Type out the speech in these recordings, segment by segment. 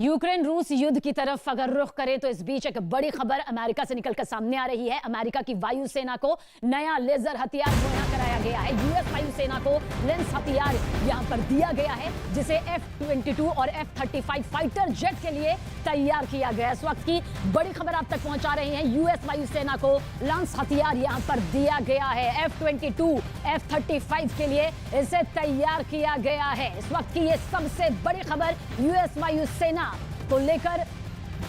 Ukraine रूस युद्ध की तरफ अगर रुख करें तो इस बीच एक बड़ी खबर अमेरिका से निकलकर सामने आ रही है। अमेरिका की वायुसेना को नया लेजर हथियार मुहैया कराया गया है। यूएस वायुसेना को लेंस हथियार यहां पर दिया गया है, जिसे F-22 और F-35 फाइटर जेट के लिए तैयार किया गया है। इस वक्त की बड़ी खबर आप तक पहुंचा रहे हैं। यूएस वायुसेना को लेंस हथियार यहां पर दिया गया है। F-22, F-35 के लिए इसे तैयार किया गया है। इस वक्त की ये सबसे बड़ी खबर यूएस वायुसेना को लेकर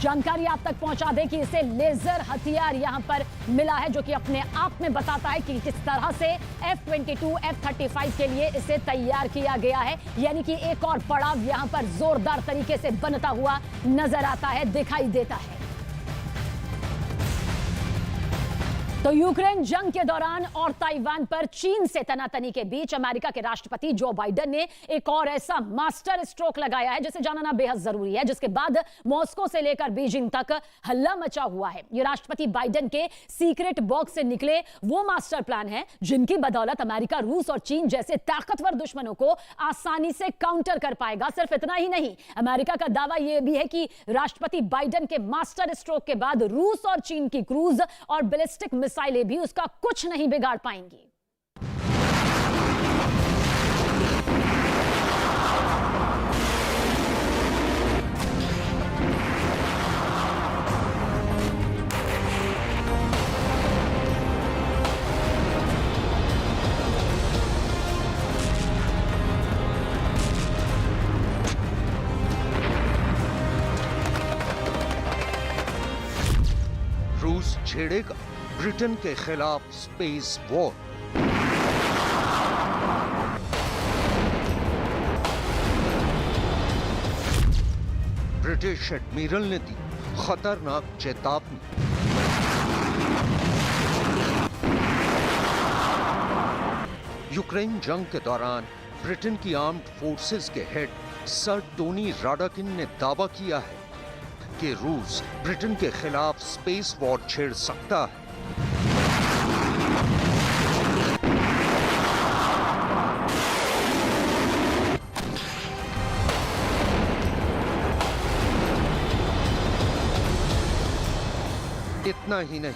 जानकारी आप तक पहुंचा दें कि इसे लेजर हथियार यहां पर मिला है, जो कि अपने आप में बताता है कि किस तरह से F-22, F-35 के लिए इसे तैयार किया गया है। यानी कि एक और पड़ाव यहां पर जोरदार तरीके से बनता हुआ नजर आता है, दिखाई देता है। तो यूक्रेन जंग के दौरान और ताइवान पर चीन से तनातनी के बीच अमेरिका के राष्ट्रपति जो बाइडेन ने एक और ऐसा मास्टर स्ट्रोक लगाया है जिसे जानना बेहद जरूरी है, जिसके बाद मॉस्को से लेकर बीजिंग तक हल्ला मचा हुआ है। ये राष्ट्रपति बाइडेन के सीक्रेट बॉक्स से निकले वो मास्टर प्लान है जिनकी बदौलत अमेरिका रूस और चीन जैसे ताकतवर दुश्मनों को आसानी से काउंटर कर पाएगा। सिर्फ इतना ही नहीं, अमेरिका का दावा यह भी है कि राष्ट्रपति बाइडेन के मास्टर स्ट्रोक के बाद रूस और चीन की क्रूज और बैलिस्टिक मिसाइलें भी उसका कुछ नहीं बिगाड़ पाएंगी। रूस छेड़ेगा ब्रिटेन के खिलाफ स्पेस वॉर। ब्रिटिश एडमिरल ने दी खतरनाक चेतावनी। यूक्रेन जंग के दौरान ब्रिटेन की आर्म्ड फोर्सेस के हेड सर टोनी राडाकिन ने दावा किया है कि रूस ब्रिटेन के खिलाफ स्पेस वॉर छेड़ सकता है। इतना ही नहीं,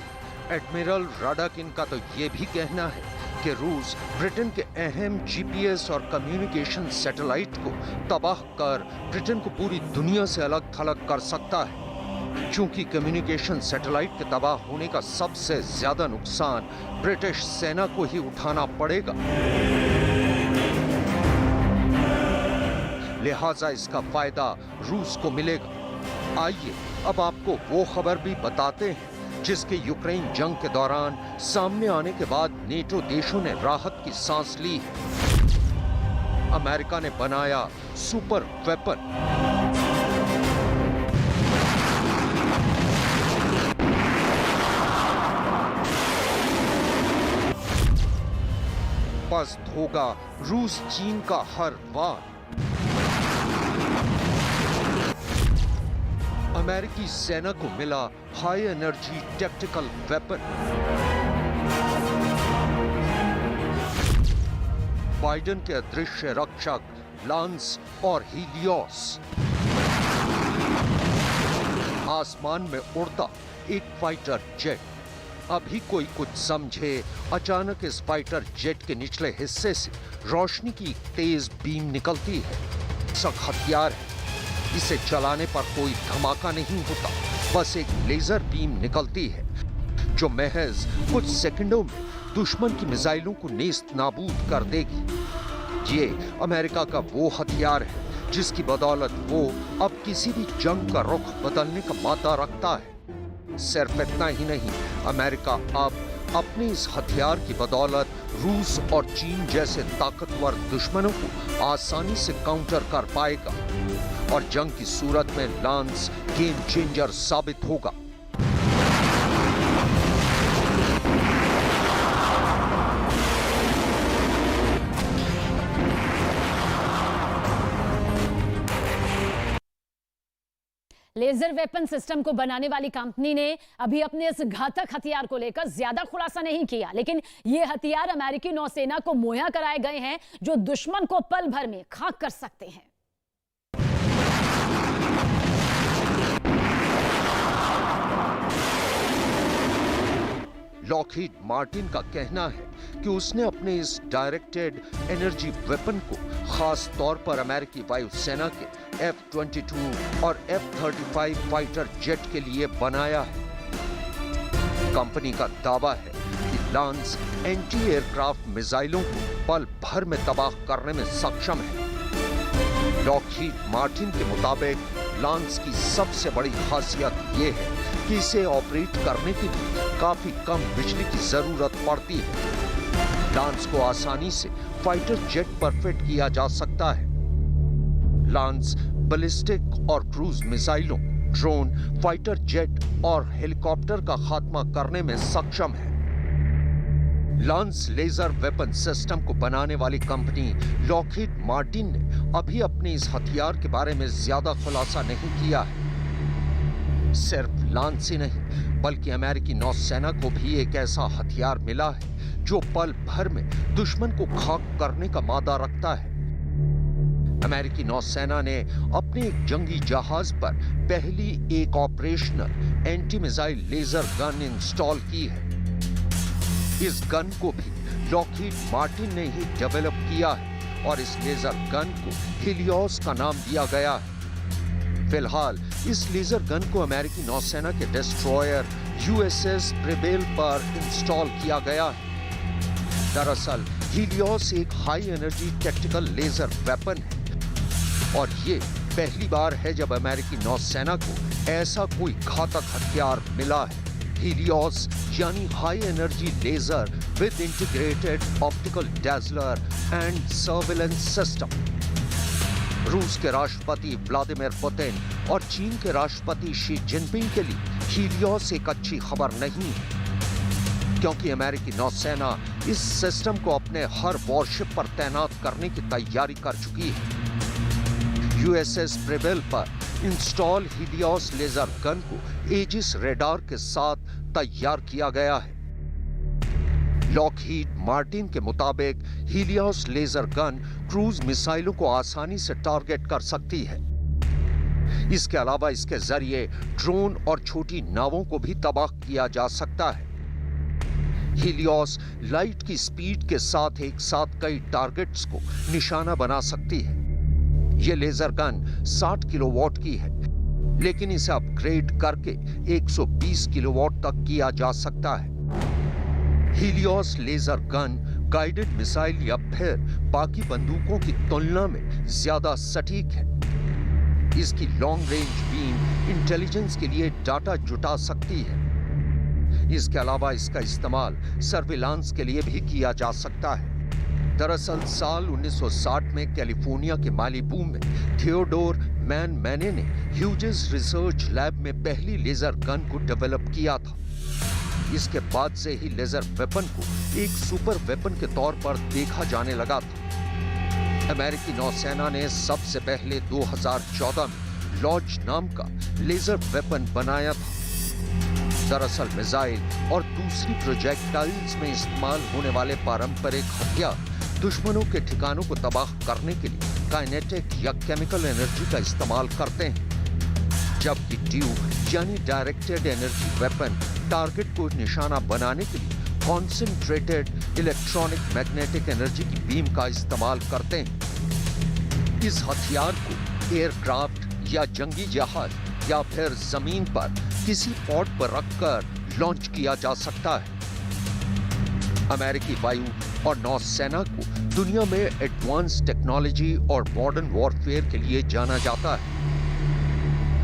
एडमिरल राडाकिन का तो यह भी कहना है कि रूस ब्रिटेन के अहम जीपीएस और कम्युनिकेशन सैटेलाइट को तबाह कर ब्रिटेन को पूरी दुनिया से अलग थलग कर सकता है। चूंकि कम्युनिकेशन सैटेलाइट के तबाह होने का सबसे ज्यादा नुकसान ब्रिटिश सेना को ही उठाना पड़ेगा, लिहाजा इसका फायदा रूस को मिलेगा। आइए अब आपको वो खबर भी बताते हैं जिसके यूक्रेन जंग के दौरान सामने आने के बाद नेटो देशों ने राहत की सांस ली। अमेरिका ने बनाया सुपर वेपन। पस्त होगा रूस चीन का हर वार। अमेरिकी सेना को मिला high energy tactical weapon. Biden के अदृश्य रक्षक लांस और हीलियोस। आसमान में उड़ता एक फाइटर जेट। अभी कोई कुछ समझे, अचानक इस फाइटर जेट के निचले हिस्से से रोशनी की तेज बीम निकलती है। सख्त हथियार है, इसे चलाने पर कोई धमाका नहीं होता, बस एक लेजर बीम निकलती है जो महज कुछ सेकंडों में दुश्मन की मिसाइलों को नेस्त नाबूद कर देगी। ये अमेरिका का वो हथियार है जिसकी बदौलत वो अब किसी भी जंग का रुख बदलने का मादा रखता है। सिर्फ इतना ही नहीं, अमेरिका अब अपने इस हथियार की बदौलत रूस और चीन जैसे ताकतवर दुश्मनों को आसानी से काउंटर कर पाएगा और जंग की सूरत में लांस गेम चेंजर साबित होगा। लेजर वेपन सिस्टम को बनाने वाली कंपनी ने अभी अपने इस घातक हथियार को लेकर ज्यादा खुलासा नहीं किया, लेकिन ये हथियार अमेरिकी नौसेना को मुहैया कराए गए हैं जो दुश्मन को पल भर में खाक कर सकते हैं। लॉकहीड मार्टिन का कहना है कि उसने अपने इस डायरेक्टेड एनर्जी वेपन को खास तौर पर अमेरिकी वायुसेना के F-22 और F-35 फाइटर जेट के लिए बनाया है। कंपनी का दावा है कि लांस एंटी एयरक्राफ्ट मिसाइलों को पल भर में तबाह करने में सक्षम है। लॉकहीड मार्टिन के मुताबिक लांस की सबसे बड़ी खासियत यह है कि इसे ऑपरेट करने के लिए काफी कम बिजली की जरूरत पड़ती है। लांस को आसानी से फाइटर जेट पर फिट किया जा सकता है। लांस बैलिस्टिक और क्रूज मिसाइलों, ड्रोन, फाइटर जेट और हेलीकॉप्टर का खात्मा करने में सक्षम है। लांस लेजर वेपन सिस्टम को बनाने वाली कंपनी लॉकहीड मार्टिन ने अभी अपने इस हथियार के बारे में ज्यादा खुलासा नहीं किया है। सिर्फ लांस ही नहीं बल्कि अमेरिकी नौसेना को भी एक ऐसा हथियार मिला है जो पल भर में दुश्मन को खाक करने का मादा रखता है। अमेरिकी नौसेना ने अपने एक जंगी जहाज पर पहली एक operational anti missile laser gun install की है। इस गन को भी लॉकहीड मार्टिन ने ही डेवलप किया है और इस लेजर गन को हीलियोस का नाम दिया गया है। फिलहाल इस लेजर गन को अमेरिकी नौसेना के डिस्ट्रॉयर USS प्रेबेल पर इंस्टॉल किया गया है। दरअसल हीलियोस एक high energy tactical laser weapon है और ये पहली बार है जब अमेरिकी नौसेना को ऐसा कोई घातक हथियार मिला है। हीलियोस यानी high energy laser with integrated optical dazzler and surveillance system. रूस के राष्ट्रपति व्लादिमीर पुतिन और चीन के राष्ट्रपति शी जिनपिंग के लिए हीलियोस एक अच्छी खबर नहीं है, क्योंकि अमेरिकी नौसेना इस सिस्टम को अपने हर वॉरशिप पर तैनात करने की तैयारी कर चुकी है। USS प्रेबेल पर इंस्टॉल हीलियोस लेजर गन को एजिस रेडार के साथ तैयार किया गया है। लॉकहीड मार्टिन के मुताबिक हीलियोस लेजर गन क्रूज मिसाइलों को आसानी से टारगेट कर सकती है। इसके अलावा इसके जरिए ड्रोन और छोटी नावों को भी तबाह किया जा सकता है। हीलियोस लाइट की स्पीड के साथ एक साथ कई टारगेट्स को निशाना बना सकती है। यह लेजर गन 60 किलोवाट की है, लेकिन इसे अपग्रेड करके 120 किलोवाट तक किया जा सकता है। Helios laser gun guided missile या फिर बाकी बंदूकों की तुलना में ज्यादा सटीक है। इसकी लॉन्ग रेंज बीम इंटेलिजेंस के लिए डाटा जुटा सकती है। इसके अलावा इसका इस्तेमाल सर्विलांस के लिए भी किया जा सकता है। दरअसल साल 1960 में कैलिफोर्निया के मालिबू में थियोडोर मैने ने ह्यूजेस रिसर्च लैब में पहली लेजर गन को डेवलप किया था। इसके बाद से ही लेजर वेपन को एक सुपर वेपन के तौर पर देखा जाने लगा था। अमेरिकी नौसेना ने सबसे पहले 2014 में लॉन्च नाम का लेजर वेपन बनाया था। दरअसल मिसाइल और दूसरी प्रोजेक्टाइल्स में इस्तेमाल होने वाले पारंपरिक हथियार दुश्मनों के ठिकानों को तबाह करने के लिए काइनेटिक या केमिकल एनर्जी का इस्तेमाल करते हैं, जबकि ड्यू यानी डायरेक्टेड एनर्जी वेपन टारगेट को निशाना बनाने के लिए कॉन्सेंट्रेटेड इलेक्ट्रॉनिक मैग्नेटिक एनर्जी की बीम का इस्तेमाल करते हैं। इस हथियार को एयरक्राफ्ट या जंगी जहाज या फिर जमीन पर किसी पॉड पर रखकर लॉन्च किया जा सकता है। अमेरिकी वायु और नौसेना को दुनिया में एडवांस टेक्नोलॉजी और मॉडर्न वॉरफेयर के लिए जाना जाता है।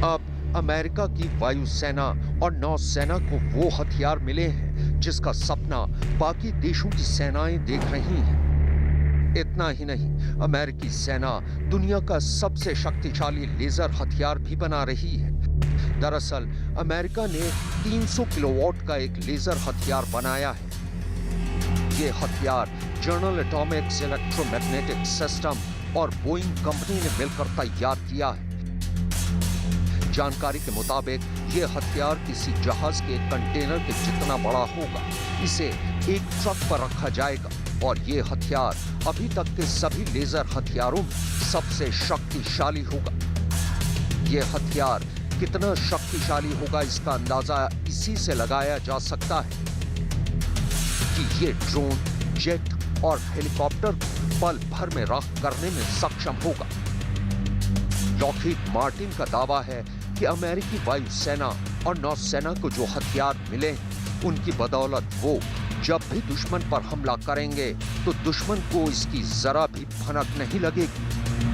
अब अमेरिका की वायुसेना और नौसेना को वो हथियार मिले हैं जिसका सपना बाकी देशों की सेनाएं देख रही हैं। इतना ही नहीं, अमेरिकी सेना दुनिया का सबसे शक्तिशाली लेजर हथियार भी बना रही है। दरअसल अमेरिका ने 300 किलोवाट का एक लेजर हथियार बनाया है। ये हथियार जनरल एटॉमिक्स इलेक्ट्रोमैग्नेटिक सिस्टम और बोइंग कंपनी ने मिलकर तैयार किया है। जानकारी के मुताबिक ये हथियार किसी जहाज के कंटेनर के जितना बड़ा होगा। इसे एक ट्रक पर रखा जाएगा और ये हथियार अभी तक के सभी लेजर हथियारों में सबसे शक्तिशाली होगा। ये हथियार कितना शक्तिशाली होगा इसका अंदाजा इसी से लगाया जा सकता है। कि ये ड्रोन, जेट और हेलीकॉप्टर पल भर में राख करने में सक्षम होगा। लॉकहीड मार्टिन का दावा है कि अमेरिकी वायुसेना और नौसेना को जो हथियार मिले, उनकी बदौलत वो जब भी दुश्मन पर हमला करेंगे तो दुश्मन को इसकी जरा भी भनक नहीं लगेगी।